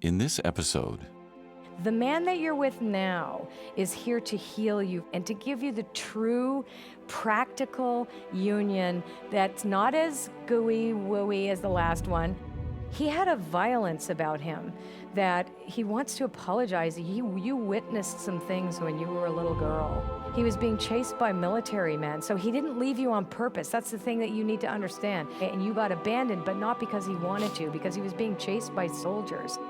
In this episode, the man that you're with now is here to heal you and to give you the true, practical union that's not as gooey wooey as the last one. He had a violence about him that he wants to apologize. You witnessed some things when you were a little girl. He was being chased by military men, so he didn't leave you on purpose. That's the thing that you need to understand. And you got abandoned, but not because he wanted to, because he was being chased by soldiers.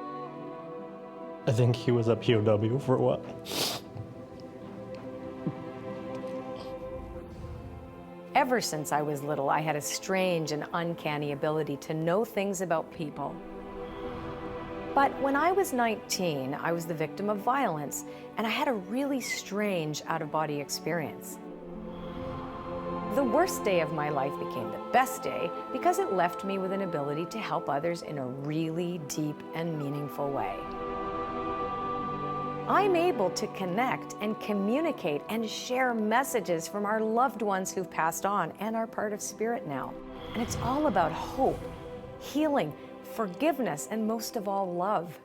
I think he was a POW for a while. Ever since I was little, I had a strange and uncanny ability to know things about people. But when I was 19, I was the victim of violence, and I had a really strange out-of-body experience. The worst day of my life became the best day because it left me with an ability to help others in a really deep and meaningful way. I'm able to connect and communicate and share messages from our loved ones who've passed on and are part of spirit now. And it's all about hope, healing, forgiveness, and most of all, love.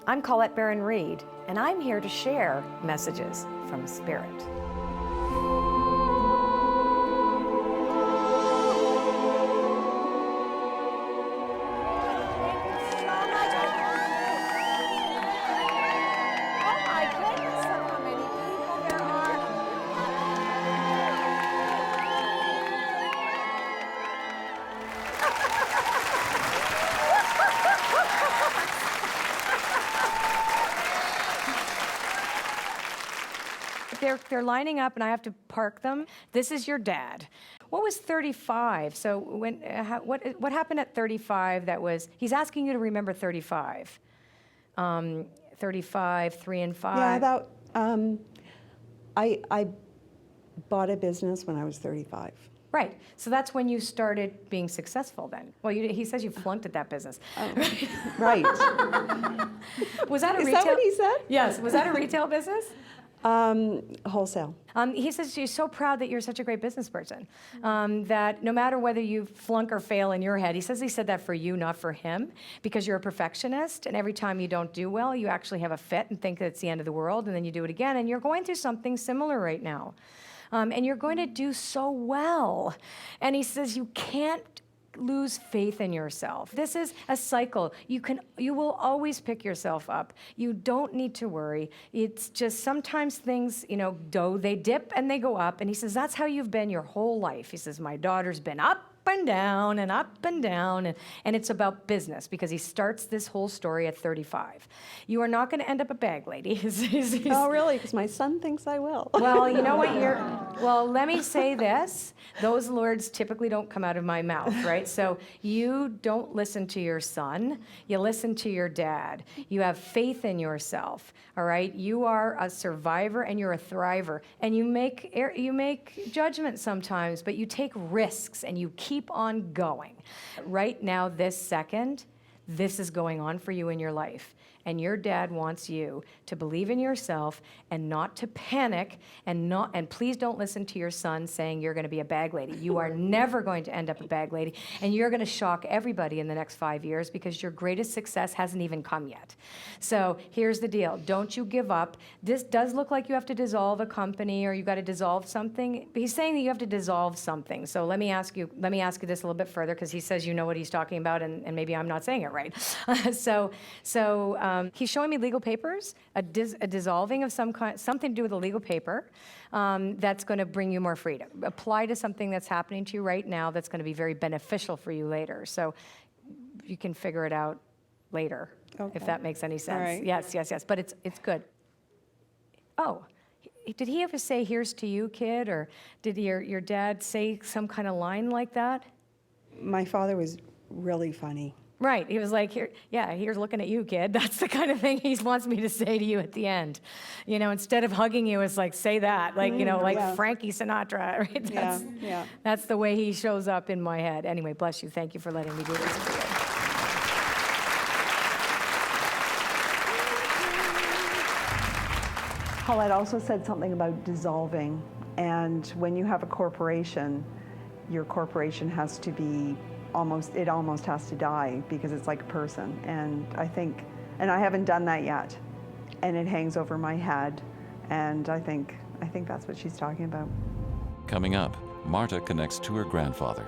I'm Colette Baron-Reid, and I'm here to share messages from spirit. They're lining up, and I have to park them. This is your dad. What was 35? So what happened at 35 that was, he's asking you to remember 35. 35, 3 and 5. Yeah, I bought a business when I was 35. Right, so that's when you started being successful then. Well, he says you flunked at that business. Oh, right. Was that a Is retail? that what he said? Yes, was that a retail business? Wholesale. He says you're so proud that you're such a great business person, that no matter whether you flunk or fail in your head, he said that for you, not for him, because you're a perfectionist, and every time you don't do well, you actually have a fit and think that it's the end of the world, and then you do it again, and you're going through something similar right now. And you're going to do so well. And he says you can't lose faith in yourself. This is a cycle. You will always pick yourself up. You don't need to worry. It's just sometimes things, they dip and they go up. And he says, that's how you've been your whole life. He says, my daughter's been up and down and up and down. And it's about business because he starts this whole story at 35. You are not going to end up a bag lady. Oh, really? Because my son thinks I will. Well, you know what? Well, let me say this. Those words typically don't come out of my mouth, right? So you don't listen to your son. You listen to your dad. You have faith in yourself, all right? You are a survivor and you're a thriver. And you make judgments sometimes, but you take risks and you keep on going. Right now, this second, this is going on for you in your life. And your dad wants you to believe in yourself and not to panic and please don't listen to your son saying you're going to be a bag lady. You are never going to end up a bag lady, and you're going to shock everybody in the next 5 years because your greatest success hasn't even come yet. So here's the deal. Don't you give up. This does look like you have to dissolve a company or you got to dissolve something. But he's saying that you have to dissolve something. So let me ask you this a little bit further because he says you know what he's talking about and maybe I'm not saying it right. He's showing me legal papers, a dissolving of some kind, something to do with a legal paper that's going to bring you more freedom. Apply to something that's happening to you right now that's going to be very beneficial for you later. So you can figure it out later, if that makes any sense. Right. Yes. But it's good. Oh, did he ever say, here's to you, kid? Or did your dad say some kind of line like that? My father was really funny. Right, he was like, here's looking at you, kid. That's the kind of thing he wants me to say to you at the end. Instead of hugging you, it's like, say that, like, yeah. Frankie Sinatra, right? That's the way he shows up in my head. Anyway, bless you. Thank you for letting me do this for you. Colette also said something about dissolving, and when you have a corporation, your corporation has to be almost has to die because it's like a person. And I think And I haven't done that yet. And it hangs over my head. And I think that's what she's talking about. Coming up, Marta connects to her grandfather.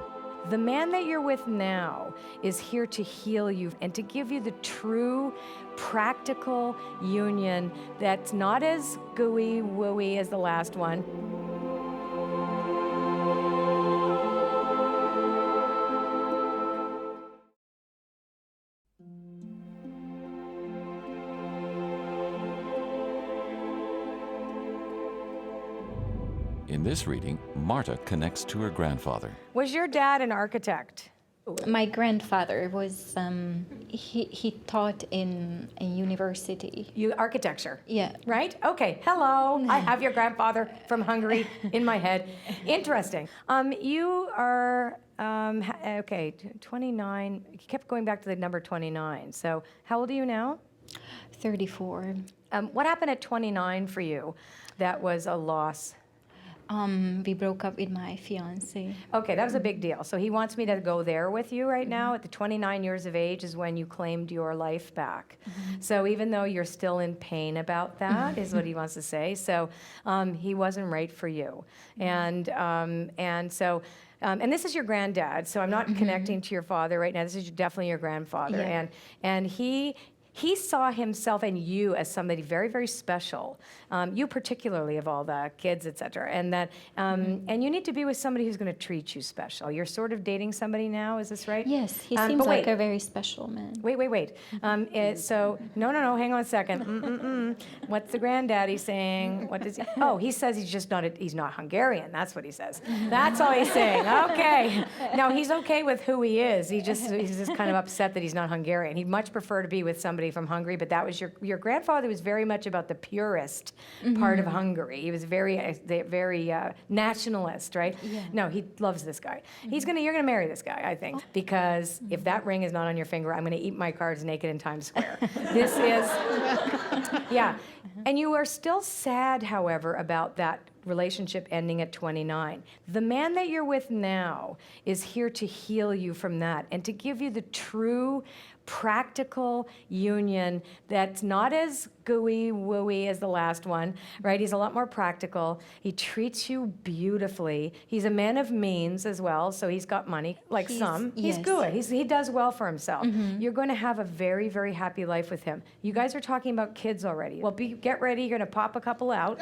The man that you're with now is here to heal you and to give you the true, practical union that's not as gooey wooey as the last one. In this reading, Marta connects to her grandfather. Was your dad an architect? My grandfather was, he taught in a university. Architecture? Yeah. Right? Okay. Hello. I have your grandfather from Hungary in my head. Interesting. You are, okay, 29. You kept going back to the number 29. So how old are you now? 34. What happened at 29 for you that was a loss? We broke up with my fiance. Okay, that was a big deal. So he wants me to go there with you right now. At the 29 years of age is when you claimed your life back. So even though you're still in pain about that, is what he wants to say. So he wasn't right for you. And so, and this is your granddad. So I'm not connecting to your father right now. This is definitely your grandfather. Yeah. And he saw himself and you as somebody very, very special. You particularly of all the kids, et cetera. And that, and you need to be with somebody who's going to treat you special. You're sort of dating somebody now, is this right? Yes, he seems like a very special man. Wait. So, no, hang on a second. What's the granddaddy saying? What does he? Oh, he says he's not Hungarian. That's what he says. That's all he's saying. Okay. No, he's okay with who he is. He's just kind of upset that he's not Hungarian. He'd much prefer to be with somebody from Hungary, but that was your grandfather was very much about the purist part of Hungary. He was very nationalist, right? Yeah. No, he loves this guy. You're gonna marry this guy, I think, because if that ring is not on your finger, I'm gonna eat my cards naked in Times Square. This is, yeah. And you are still sad, however, about that relationship ending at 29. The man that you're with now is here to heal you from that and to give you the true practical union that's not as gooey wooey as the last one, right? He's a lot more practical. He treats you beautifully. He's a man of means as well, so he's got money, like some. He's good. He does well for himself. You're going to have a very, very happy life with him. You guys are talking about kids already. Well, get ready. You're going to pop a couple out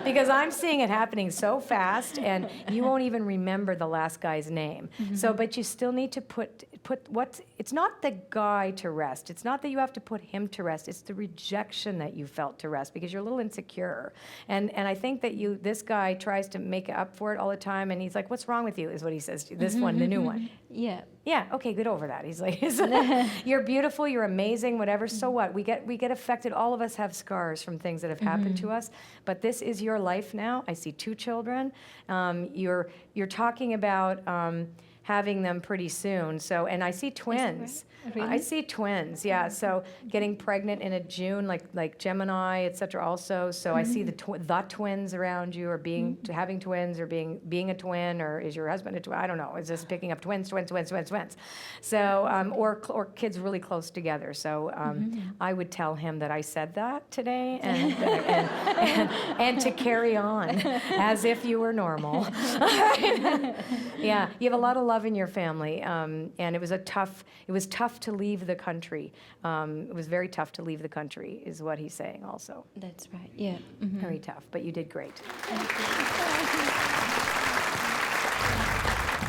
because I'm seeing it happening so fast, and you won't even remember the last guy's name. So, but you still need to put it's not the guy to rest. It's not that you have to put him to rest. It's the rejection that you felt to rest because you're a little insecure. And I think that this guy tries to make up for it all the time, and he's like, "What's wrong with you?" is what he says. This one, the new one. Yeah. Yeah, okay, get over that. He's like, you're beautiful, you're amazing, whatever, so what? We get affected, all of us have scars from things that have happened to us, but this is your life now. I see 2 children. You're talking about having them pretty soon. So, and I see twins. Really? I see twins, yeah. So getting pregnant in a June, like Gemini, et cetera also. So I see the twins around you, or having twins, or being a twin, or is your husband a twin? I don't know. It's just picking up twins. So, or kids really close together. So I would tell him that I said that today and to carry on as if you were normal. Yeah, you have a lot of love in your family, and it was tough to leave the country. It was very tough to leave the country, is what he's saying also. That's right, yeah. Very tough, but you did great.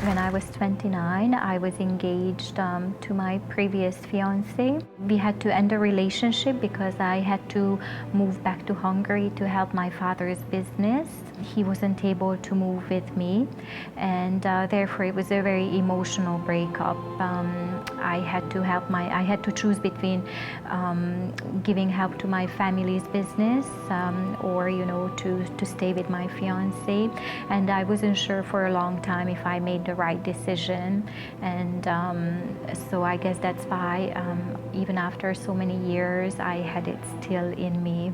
When I was 29, I was engaged to my previous fiance. We had to end the relationship because I had to move back to Hungary to help my father's business. He wasn't able to move with me, and therefore it was a very emotional breakup. I had to choose between giving help to my family's business or to stay with my fiance, and I wasn't sure for a long time if I made the right decision, and so I guess that's why even after so many years I had it still in me.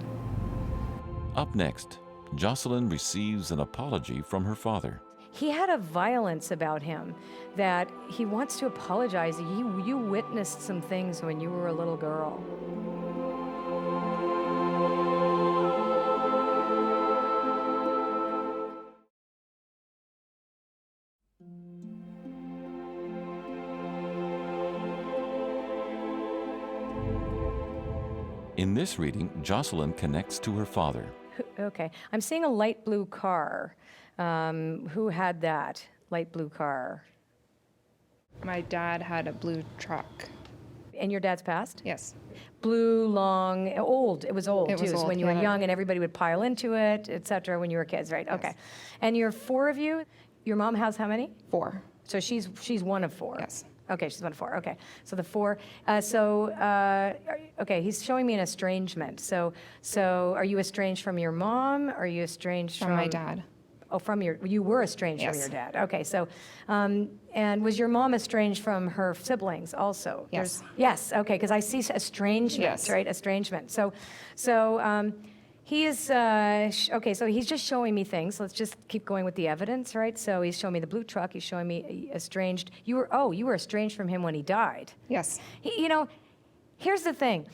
Up next, Jocelyn receives an apology from her father. he had a violence about him that he wants to apologize. You witnessed some things when you were a little girl. In this reading, Jocelyn connects to her father. Okay, I'm seeing a light blue car. Who had that light blue car? My dad had a blue truck. And your dad's passed? Yes. Blue, long, old. It was old, It too. was So old, when you were yeah. young and everybody would pile into it, et cetera, when you were kids, right? Okay. And you're 4 of you. Your mom has how many? 4. So she's one of 4. Yes. Okay, she's one of 4. Okay, so the 4. Okay, he's showing me an estrangement. So are you estranged from your mom? Are you estranged From my dad. Oh, you were estranged from Yes. your dad. Okay, so, and was your mom estranged from her siblings also? Yes. Yes, okay, because I see estrangement, Yes. right? Estrangement. So he is, okay, so he's just showing me things. Let's just keep going with the evidence, right? So he's showing me the blue truck. He's showing me estranged. You were estranged from him when he died. Yes. Here's the thing.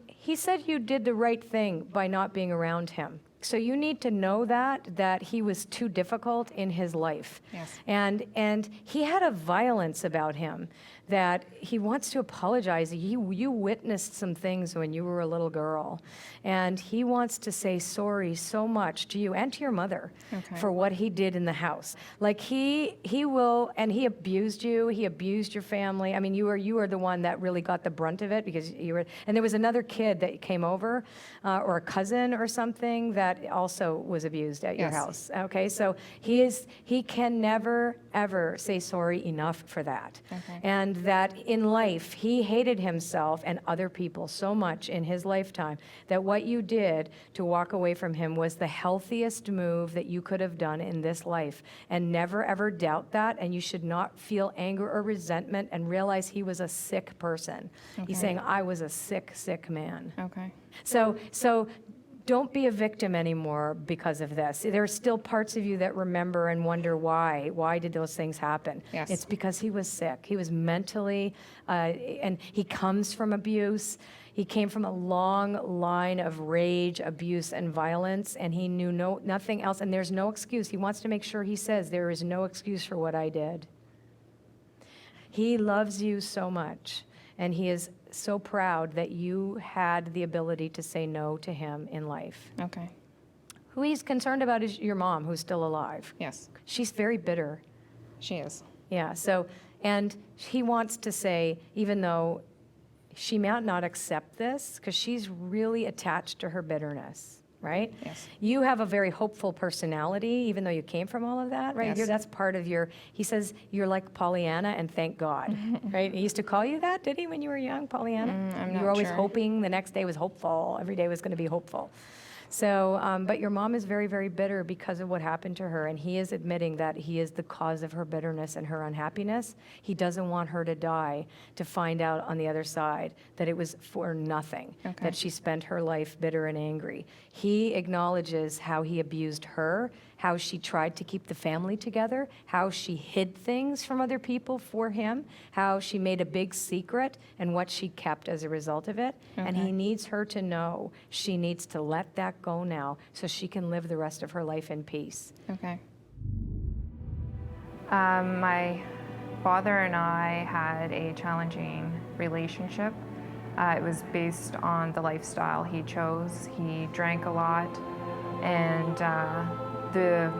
He said you did the right thing by not being around him. So you need to know that he was too difficult in his life. Yes. And he had a violence about him that he wants to apologize. You witnessed some things when you were a little girl, and he wants to say sorry so much to you and to your mother for what he did in the house. Like he will, and he abused you. He abused your family. I mean, you were the one that really got the brunt of it because you were. And there was another kid that came over, or a cousin or something that also was abused at your Yes. house. Okay, so he can never ever say sorry enough for that. Okay. And that in life, he hated himself and other people so much in his lifetime that what you did to walk away from him was the healthiest move that you could have done in this life. And never ever doubt that. And you should not feel anger or resentment and realize he was a sick person. He's saying, I was a sick, sick man. Okay. So don't be a victim anymore because of this. There are still parts of you that remember and wonder why. Why did those things happen? Yes. It's because he was sick. He was mentally, and he comes from abuse. He came from a long line of rage, abuse, and violence, and he knew nothing else. And there's no excuse. He wants to make sure he says, there is no excuse for what I did. He loves you so much, and he is so proud that you had the ability to say no to him in life. Okay. Who he's concerned about is your mom, who's still alive. Yes. She's very bitter. She is. Yeah, so, and he wants to say, even though she might not accept this, because she's really attached to her bitterness, right? Yes. You have a very hopeful personality, even though you came from all of that, right? Yes. That's part of he says you're like Pollyanna and thank God, right? He used to call you that, did he, when you were young, Pollyanna? I'm You not were always sure. hoping, the next day was hopeful, every day was going to be hopeful. So, but your mom is very, very bitter because of what happened to her, and he is admitting that he is the cause of her bitterness and her unhappiness. He doesn't want her to die to find out on the other side that it was for nothing, Okay. that she spent her life bitter and angry. He acknowledges how he abused her, how she tried to keep the family together, how she hid things from other people for him, how she made a big secret and what she kept as a result of it. And he Okay. needs her to know she needs to let that go now so she can live the rest of her life in peace. Okay. My father and I had a challenging relationship. It was based on the lifestyle he chose. He drank a lot, and the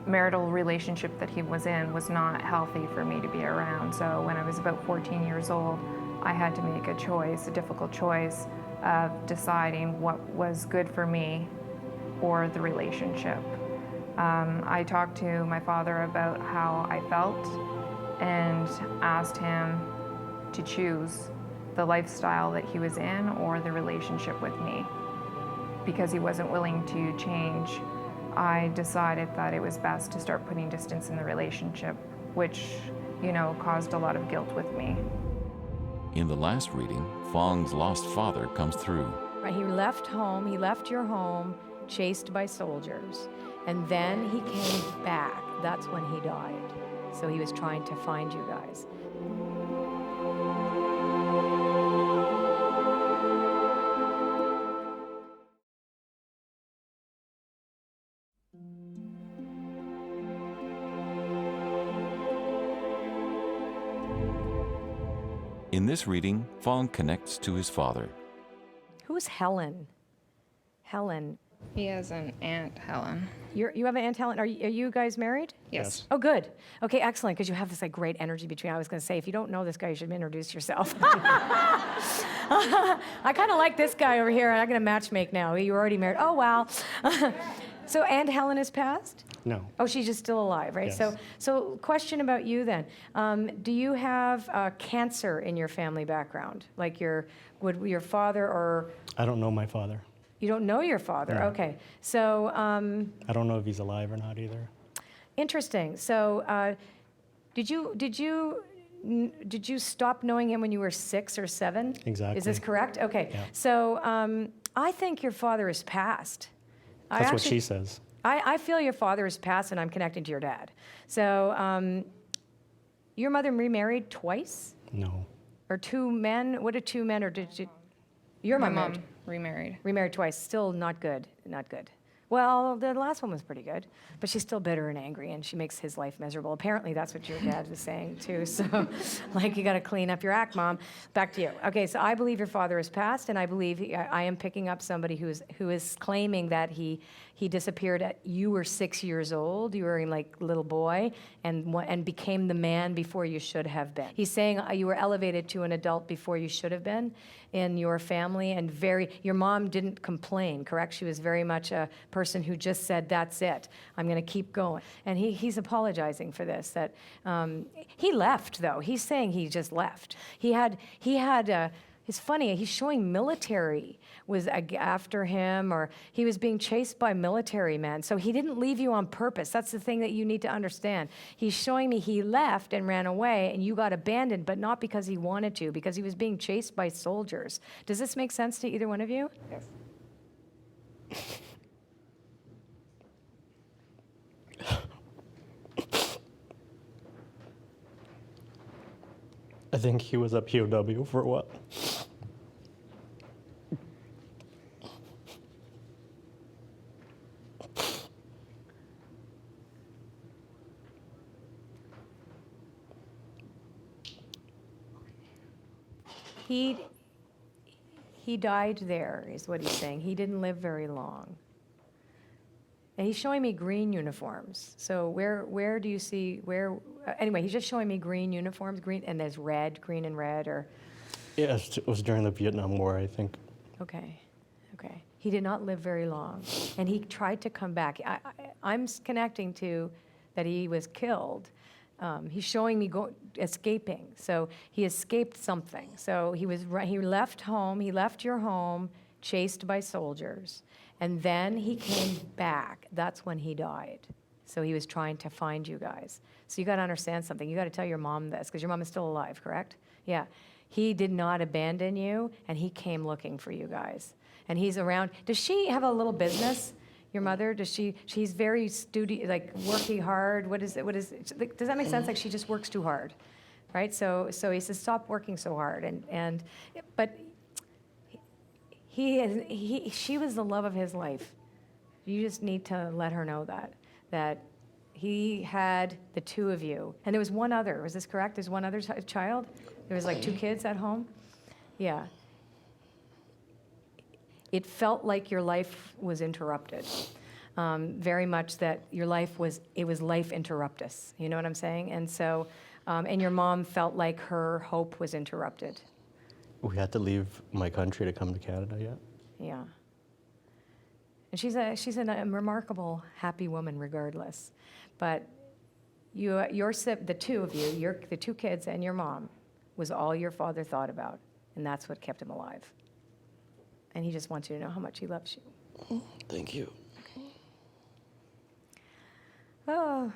marital relationship that he was in was not healthy for me to be around. So when I was about 14 years old, I had to make a choice, a difficult choice of deciding what was good for me or the relationship. I talked to my father about how I felt and asked him to choose the lifestyle that he was in or the relationship with me. Because he wasn't willing to change, I decided that it was best to start putting distance in the relationship, which, caused a lot of guilt with me. In the last reading, Fong's lost father comes through. Right, he left home, he left your home, chased by soldiers. And then he came back. That's when he died. So he was trying to find you guys. In this reading, Fong connects to his father. Who's Helen? Helen. He has an aunt, Helen. You have an Aunt Helen. Are you guys married? Yes. Oh, good. Okay, excellent, because you have this like great energy between. I was going to say, if you don't know this guy, you should introduce yourself. I kind of like this guy over here. I'm going to matchmake now. You're already married. Oh, wow. So Aunt Helen has passed? No. Oh, she's just still alive, right? Yes. So question about you then. Do you have cancer in your family background? Like would your father or... I don't know my father. You don't know your father? No. Okay. So... I don't know if he's alive or not either. Interesting. So did you stop knowing him when you were 6 or 7? Exactly. Is this correct? Okay. Yeah. So I think your father is passed. That's what she says. I feel your father is passed, and I'm connecting to your dad. So your mother remarried twice? No. Or 2 men? What did 2 men, or did you? Your My mom mom married. remarried. Remarried twice. Still not good. Not good. Well, the last one was pretty good, but she's still bitter and angry, and she makes his life miserable. Apparently, that's what your dad was saying, too. So, like, you got to clean up your act, Mom. Back to you. Okay, so I believe your father is passed, and I believe I am picking up somebody who is claiming that he disappeared at, you were 6 years old, you were like little boy, and became the man before you should have been. He's saying you were elevated to an adult before you should have been in your family, and your mom didn't complain, correct? She was very much a person who just said, that's it, I'm going to keep going. And he's apologizing for this, that he left, though. He's saying he just left. It's funny, he's showing military was after him, or he was being chased by military men. So he didn't leave you on purpose. That's the thing that you need to understand. He's showing me he left and ran away, and you got abandoned, but not because he wanted to, because he was being chased by soldiers. Does this make sense to either one of you? Yes. I think he was a POW for what? He died there, is what he's saying. He didn't live very long. And he's showing me green uniforms. So where do you see, anyway, he's just showing me green uniforms, green, and there's red, green and red, or... Yes, it was during the Vietnam War, I think. Okay. He did not live very long. And he tried to come back. I'm connecting to that he was killed. He's showing me escaping. So he escaped something. So he left home, he left your home, chased by soldiers. And then he came back. That's when he died. So he was trying to find you guys. So you got to understand something. You got to tell your mom this, because your mom is still alive, correct? Yeah. He did not abandon you, and he came looking for you guys. And he's around. Does she have a little business? Your mother, she's very working hard. What is it? Does that make sense? Like she just works too hard, right? So he says, stop working so hard. But she was the love of his life. You just need to let her know that he had the 2 of you. And there was one other, was this correct? There's one other child? There was like 2 kids at home? Yeah. It felt like your life was interrupted. Very much that your life was life interruptus. You know what I'm saying? And so, and your mom felt like her hope was interrupted. We had to leave my country to come to Canada, yeah. Yeah. And she's a remarkable, happy woman regardless. But the 2 of you, the 2 kids and your mom, was all your father thought about. And that's what kept him alive. And he just wants you to know how much he loves you. Thank you. Oh.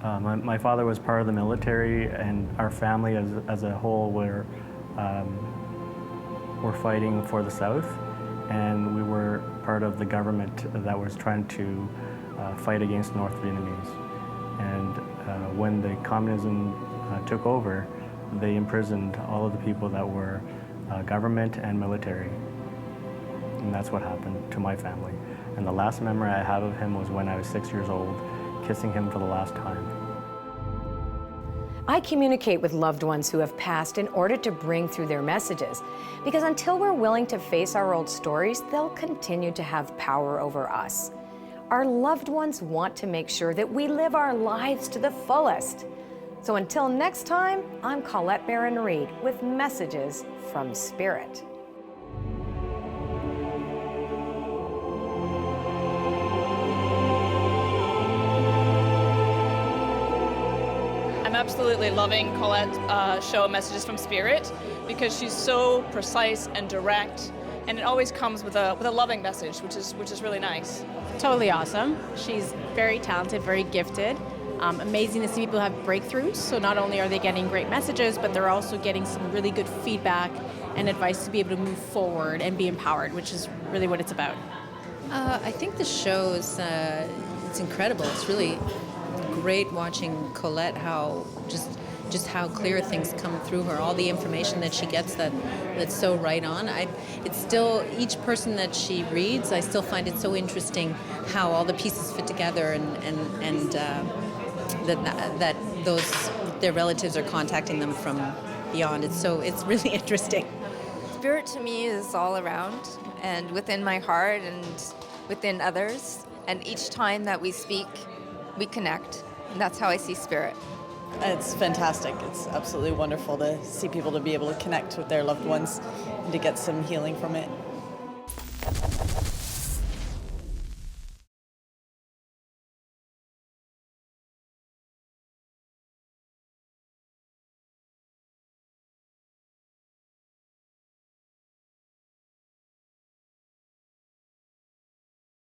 My father was part of the military, and our family as a whole we're fighting for the South. and we were part of the government that was trying to fight against North Vietnamese. And when the communism took over, they imprisoned all of the people that were government and military. And that's what happened to my family. And the last memory I have of him was when I was 6 years old, kissing him for the last time. I communicate with loved ones who have passed in order to bring through their messages, because until we're willing to face our old stories, they'll continue to have power over us. Our loved ones want to make sure that we live our lives to the fullest. So until next time, I'm Colette Baron-Reid with Messages from Spirit. I'm absolutely loving Colette's show Messages from Spirit because she's so precise and direct, and it always comes with a loving message, which is really nice. Totally awesome. She's very talented, very gifted. Amazing to see people have breakthroughs. So not only are they getting great messages, but they're also getting some really good feedback and advice to be able to move forward and be empowered, which is really what it's about. I think the show is it's incredible. It's really great watching Colette, how just how clear things come through her, all the information that she gets that's so right on. It's still, each person that she reads, I still find it so interesting how all the pieces fit together, and that their relatives are contacting them from beyond. It's really interesting. Spirit to me is all around and within my heart and within others. And each time that we speak, we connect. And that's how I see Spirit. It's fantastic. It's absolutely wonderful to see people to be able to connect with their loved ones and to get some healing from it.